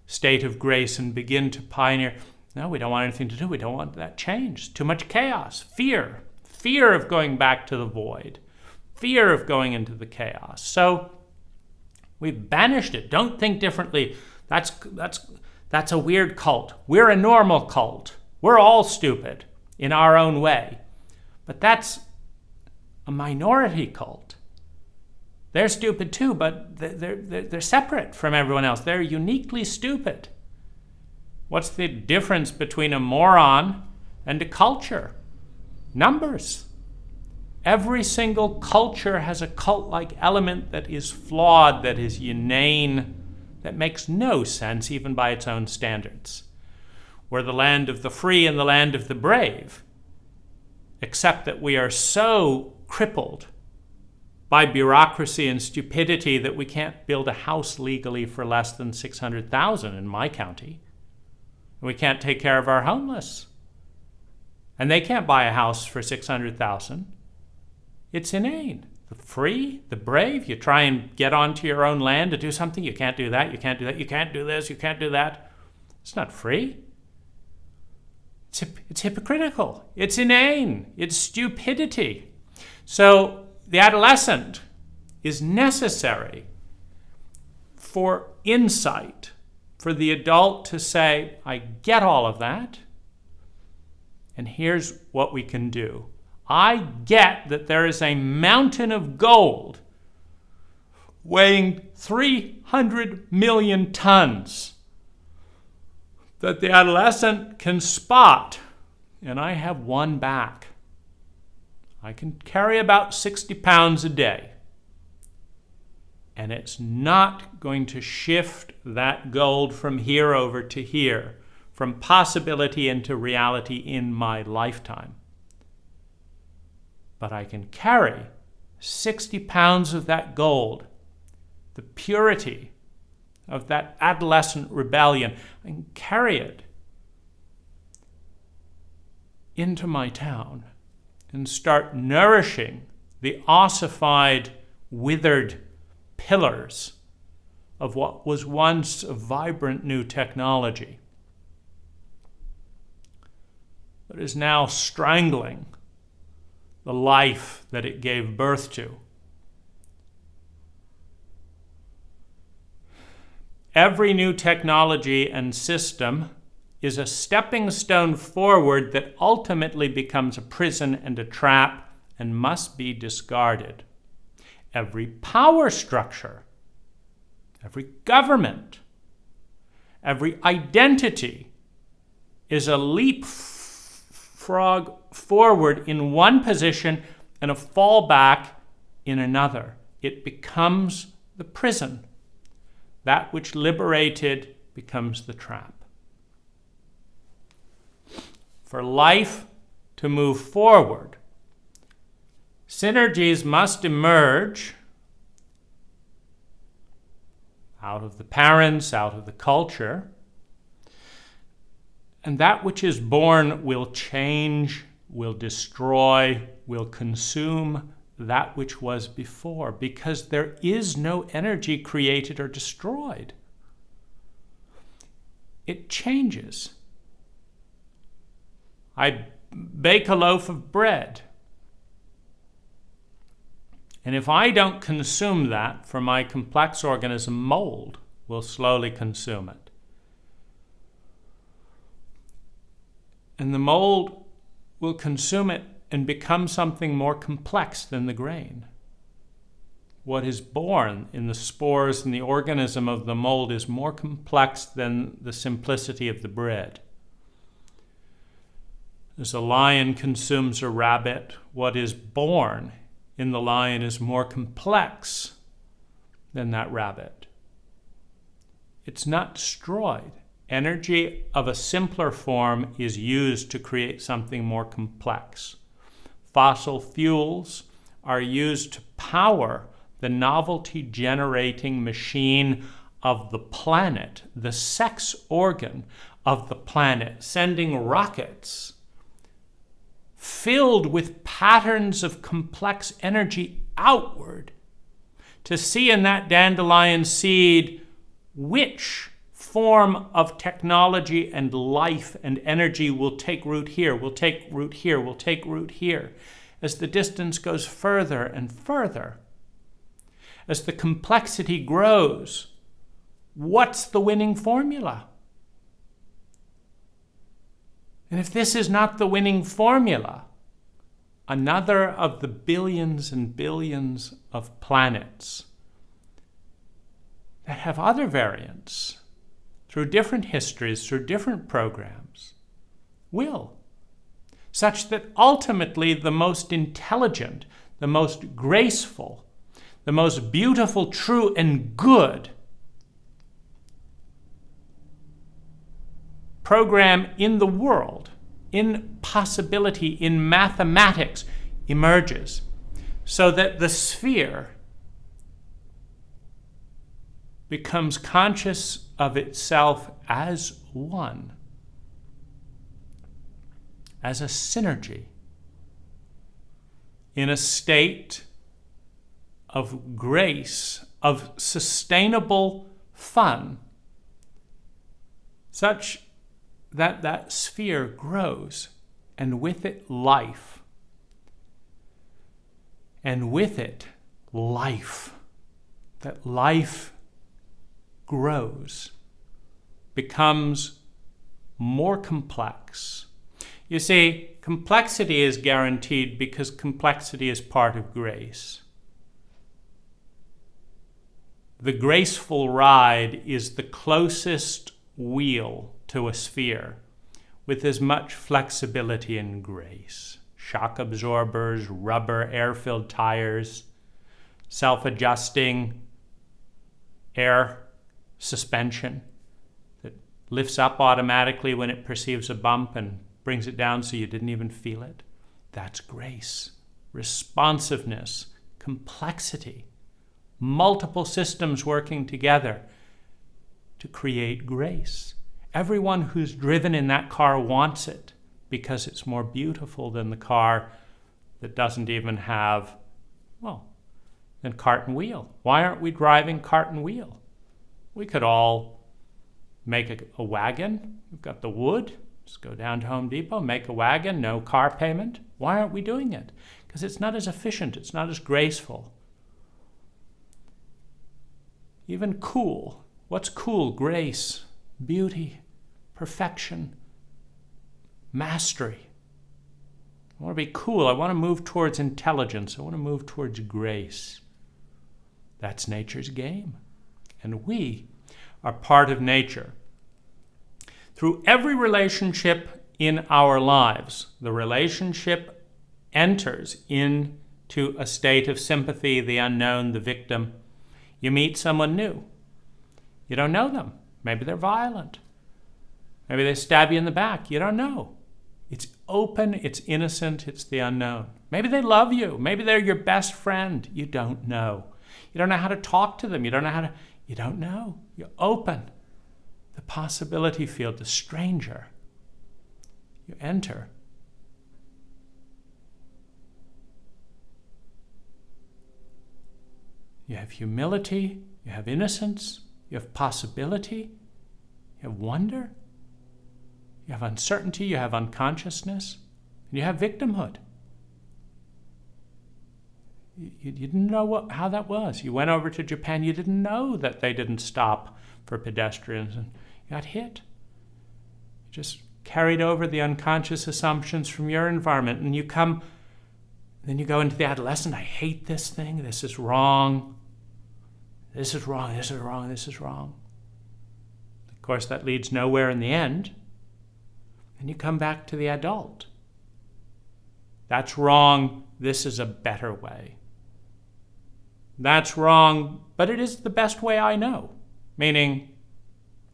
state of grace and begin to pioneer. No, we don't want anything to do. We don't want that change. Too much chaos, fear of going back to the void, fear of going into the chaos. So we've banished it. Don't think differently. That's a weird cult. We're a normal cult. We're all stupid in our own way. But that's a minority cult. They're stupid too, but they're separate from everyone else. They're uniquely stupid. What's the difference between a moron and a culture? Numbers. Every single culture has a cult-like element that is flawed, that is inane, that makes no sense even by its own standards. We're the land of the free and the land of the brave, except that we are so crippled by bureaucracy and stupidity that we can't build a house legally for less than $600,000 in my county. We can't take care of our homeless. And they can't buy a house for $600,000. It's inane. The free, the brave, you try and get onto your own land to do something, you can't do that, you can't do that, you can't do this, you can't do that. It's not free. It's hypocritical. It's inane. It's stupidity. So the adolescent is necessary for insight, for the adult to say, I get all of that, and here's what we can do. I get that there is a mountain of gold weighing 300 million tons that the adolescent can spot, and I have one back. I can carry about 60 pounds a day, and it's not going to shift that gold from here over to here, from possibility into reality in my lifetime. But I can carry 60 pounds of that gold, the purity of that adolescent rebellion, I can carry it into my town and start nourishing the ossified, withered pillars of what was once a vibrant new technology, but is now strangling the life that it gave birth to. Every new technology and system is a stepping stone forward that ultimately becomes a prison and a trap and must be discarded. Every power structure, every government, every identity is a leapfrog forward in one position and a fallback in another. It becomes the prison. That which liberated becomes the trap. For life to move forward, synergies must emerge out of the parents, out of the culture, and that which is born will change, will destroy, will consume that which was before, because there is no energy created or destroyed. It changes. I bake a loaf of bread, and if I don't consume that, for my complex organism, mold will slowly consume it. And the mold will consume it and become something more complex than the grain. What is born in the spores and the organism of the mold is more complex than the simplicity of the bread. As a lion consumes a rabbit, what is born in the lion is more complex than that rabbit. It's not destroyed. Energy of a simpler form is used to create something more complex. Fossil fuels are used to power the novelty-generating machine of the planet, the sex organ of the planet, sending rockets filled with patterns of complex energy outward to see in that dandelion seed which form of technology and life and energy will take root here, will take root here, will take root here. As the distance goes further and further, as the complexity grows, what's the winning formula? And if this is not the winning formula, another of the billions and billions of planets that have other variants through different histories, through different programs, will, such that ultimately the most intelligent, the most graceful, the most beautiful, true, and good program in the world, in possibility, in mathematics, emerges, so that the sphere becomes conscious of itself as one, as a synergy, in a state of grace, of sustainable fun, such that that sphere grows, and with it life, and with it life, that life grows, becomes more complex. You see, complexity is guaranteed because complexity is part of grace. The graceful ride is the closest wheel to a sphere with as much flexibility and grace. Shock absorbers, rubber, air-filled tires, self-adjusting air suspension that lifts up automatically when it perceives a bump and brings it down so you didn't even feel it. That's grace, responsiveness, complexity, multiple systems working together to create grace. Everyone who's driven in that car wants it because it's more beautiful than the car that doesn't even have, than cart and wheel. Why aren't we driving cart and wheel? We could all make a wagon. We've got the wood. Just go down to Home Depot, make a wagon, no car payment. Why aren't we doing it? Because it's not as efficient. It's not as graceful. Even cool. What's cool? Grace, beauty, perfection, mastery. I want to be cool. I want to move towards intelligence. I want to move towards grace. That's nature's game. And we are part of nature. Through every relationship in our lives, the relationship enters into a state of sympathy, the unknown, the victim. You meet someone new. You don't know them. Maybe they're violent. Maybe they stab you in the back. You don't know. It's open, it's innocent, it's the unknown. Maybe they love you. Maybe they're your best friend. You don't know. You don't know how to talk to them. You don't know. You're open. The possibility field, the stranger. You enter. You have humility, you have innocence, you have possibility, you have wonder, you have uncertainty, you have unconsciousness, and you have victimhood. You didn't know how that was. You went over to Japan, you didn't know that they didn't stop for pedestrians, and you got hit. You just carried over the unconscious assumptions from your environment, and then you go into the adolescent. I hate this thing. This is wrong. This is wrong. This is wrong. This is wrong. Of course, that leads nowhere in the end. And you come back to the adult. That's wrong. This is a better way. That's wrong, but it is the best way I know. Meaning,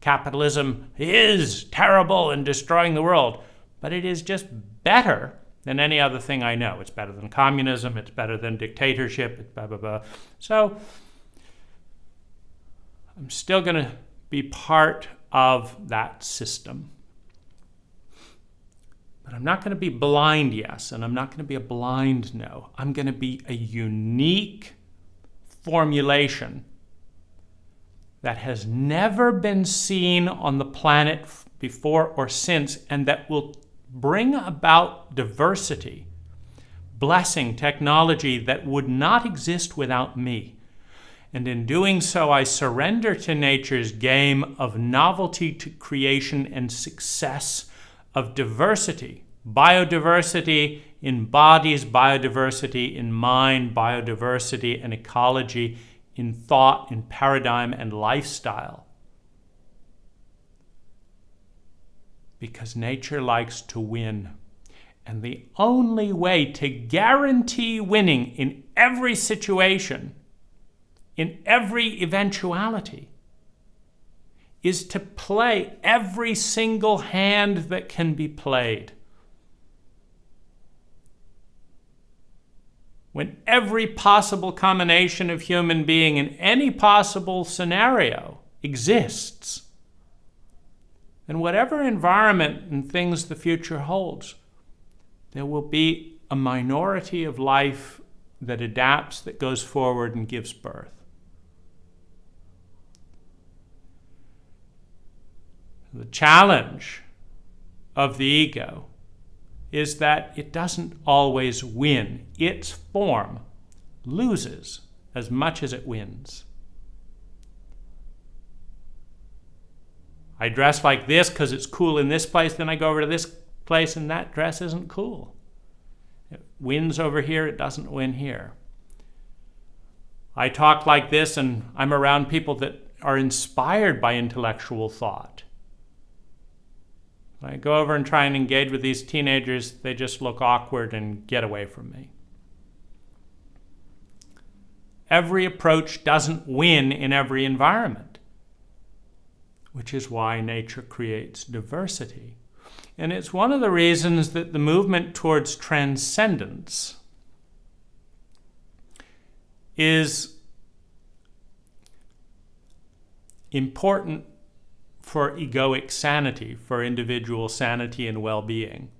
capitalism is terrible and destroying the world, but it is just better than any other thing I know. It's better than communism. It's better than dictatorship. It's blah, blah, blah. So, I'm still going to be part of that system. But I'm not going to be blind yes, and I'm not going to be a blind no. I'm going to be a unique formulation that has never been seen on the planet before or since, and that will bring about diversity, blessing, technology that would not exist without me. And in doing so, I surrender to nature's game of novelty to creation and success, of diversity, biodiversity in bodies, biodiversity in mind, biodiversity and ecology in thought, in paradigm and lifestyle. Because nature likes to win. And the only way to guarantee winning in every situation, in every eventuality, is to play every single hand that can be played. When every possible combination of human being in any possible scenario exists, then whatever environment and things the future holds, there will be a minority of life that adapts, that goes forward and gives birth. The challenge of the ego is that it doesn't always win. Its form loses as much as it wins. I dress like this because it's cool in this place, then I go over to this place and that dress isn't cool. It wins over here, it doesn't win here. I talk like this and I'm around people that are inspired by intellectual thought. When I go over and try and engage with these teenagers, they just look awkward and get away from me. Every approach doesn't win in every environment, which is why nature creates diversity. And it's one of the reasons that the movement towards transcendence is important for egoic sanity, for individual sanity and well-being.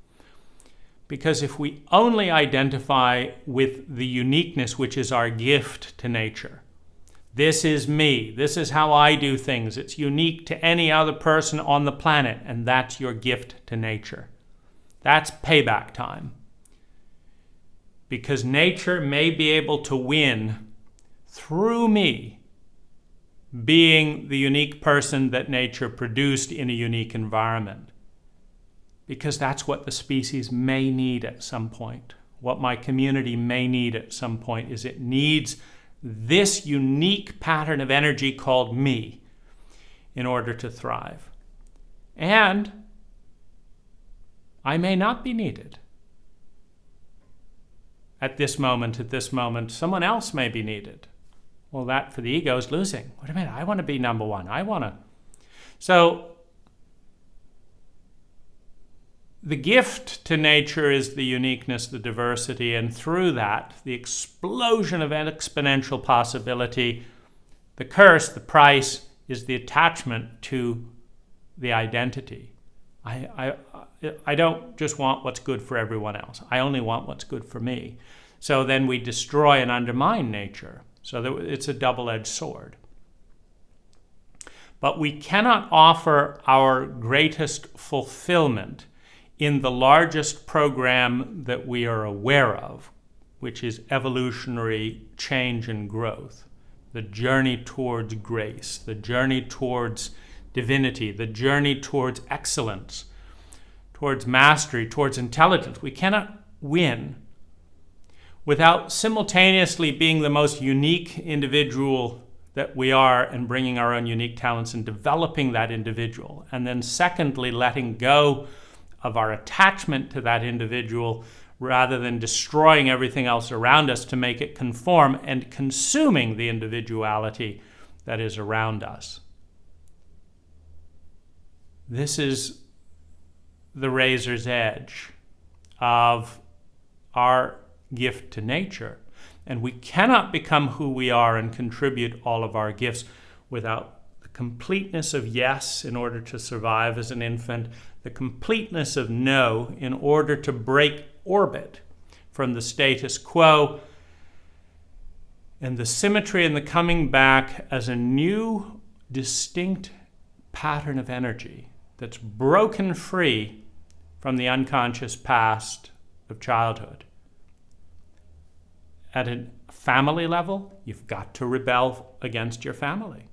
Because if we only identify with the uniqueness which is our gift to nature, this is me, this is how I do things, it's unique to any other person on the planet, and that's your gift to nature. That's payback time. Because nature may be able to win through me, being the unique person that nature produced in a unique environment. Because that's what the species may need at some point. What my community may need at some point is it needs this unique pattern of energy called me in order to thrive. And I may not be needed. At this moment, someone else may be needed. Well, that for the ego is losing. Wait a minute, I want to be number one. So the gift to nature is the uniqueness, the diversity, and through that, the explosion of exponential possibility. The curse, the price, is the attachment to the identity. I don't just want what's good for everyone else. I only want what's good for me. So then we destroy and undermine nature. So that it's a double-edged sword. But we cannot offer our greatest fulfillment in the largest program that we are aware of, which is evolutionary change and growth, the journey towards grace, the journey towards divinity, the journey towards excellence, towards mastery, towards intelligence. We cannot win without simultaneously being the most unique individual that we are and bringing our own unique talents and developing that individual. And then secondly, letting go of our attachment to that individual rather than destroying everything else around us to make it conform and consuming the individuality that is around us. This is the razor's edge of our gift to nature, and we cannot become who we are and contribute all of our gifts without completeness of yes in order to survive as an infant, the completeness of no in order to break orbit from the status quo, and the symmetry and the coming back as a new, distinct pattern of energy that's broken free from the unconscious past of childhood. At a family level, you've got to rebel against your family.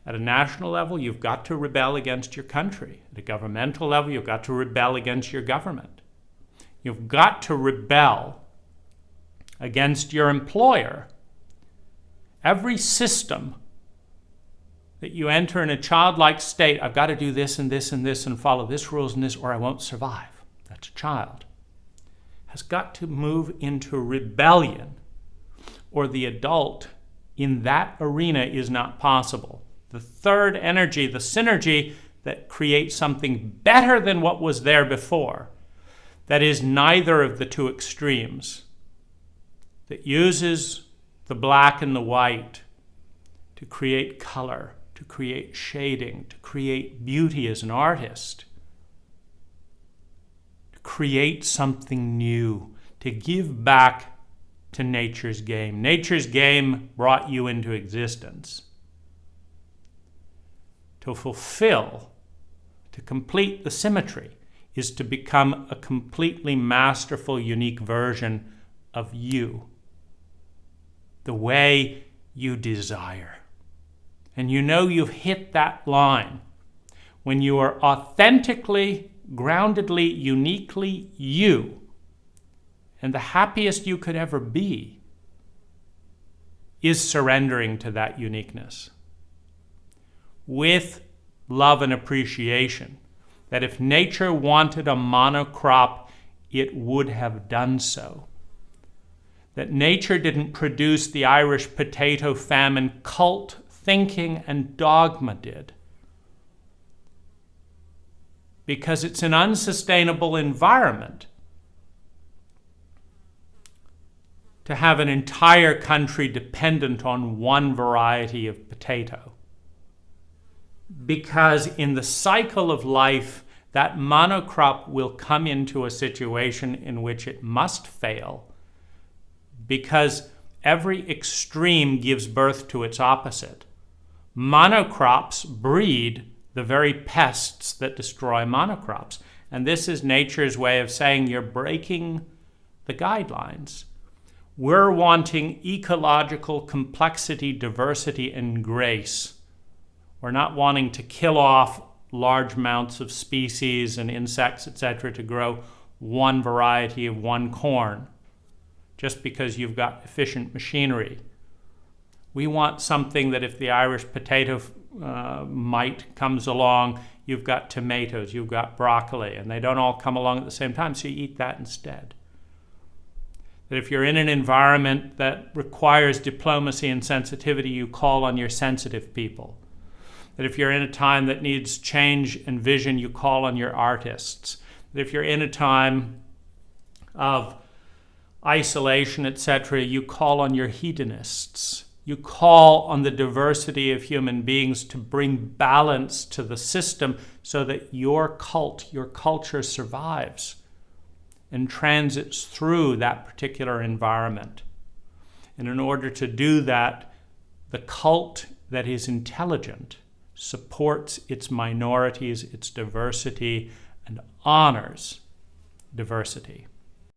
At a national level, you've got to rebel against your country. At a governmental level, you've got to rebel against your government. You've got to rebel against your employer. Every system that you enter in a childlike state, I've got to do this and this and this and follow this rules and this or I won't survive. That's a child. Has got to move into rebellion, or the adult in that arena is not possible. The third energy, the synergy that creates something better than what was there before, that is neither of the two extremes, that uses the black and the white to create color, to create shading, to create beauty as an artist, to create something new, to give back to nature's game. Nature's game brought you into existence. To fulfill, to complete the symmetry, is to become a completely masterful, unique version of you, the way you desire. And you know you've hit that line when you are authentically, groundedly, uniquely you, and the happiest you could ever be is surrendering to that uniqueness with love and appreciation, that if nature wanted a monocrop, it would have done so. That nature didn't produce the Irish potato famine, cult thinking and dogma did. Because it's an unsustainable environment to have an entire country dependent on one variety of potato. Because in the cycle of life, that monocrop will come into a situation in which it must fail, because every extreme gives birth to its opposite. Monocrops breed the very pests that destroy monocrops. And this is nature's way of saying you're breaking the guidelines. We're wanting ecological complexity, diversity, and grace. We're not wanting to kill off large amounts of species and insects, etc., to grow one variety of one corn, just because you've got efficient machinery. We want something that if the Irish potato mite comes along, you've got tomatoes, you've got broccoli, and they don't all come along at the same time, so you eat that instead. That if you're in an environment that requires diplomacy and sensitivity, you call on your sensitive people. That if you're in a time that needs change and vision, you call on your artists. That if you're in a time of isolation, etc., you call on your hedonists. You call on the diversity of human beings to bring balance to the system so that your cult, your culture survives and transits through that particular environment. And in order to do that, the cult that is intelligent supports its minorities, its diversity, and honors diversity.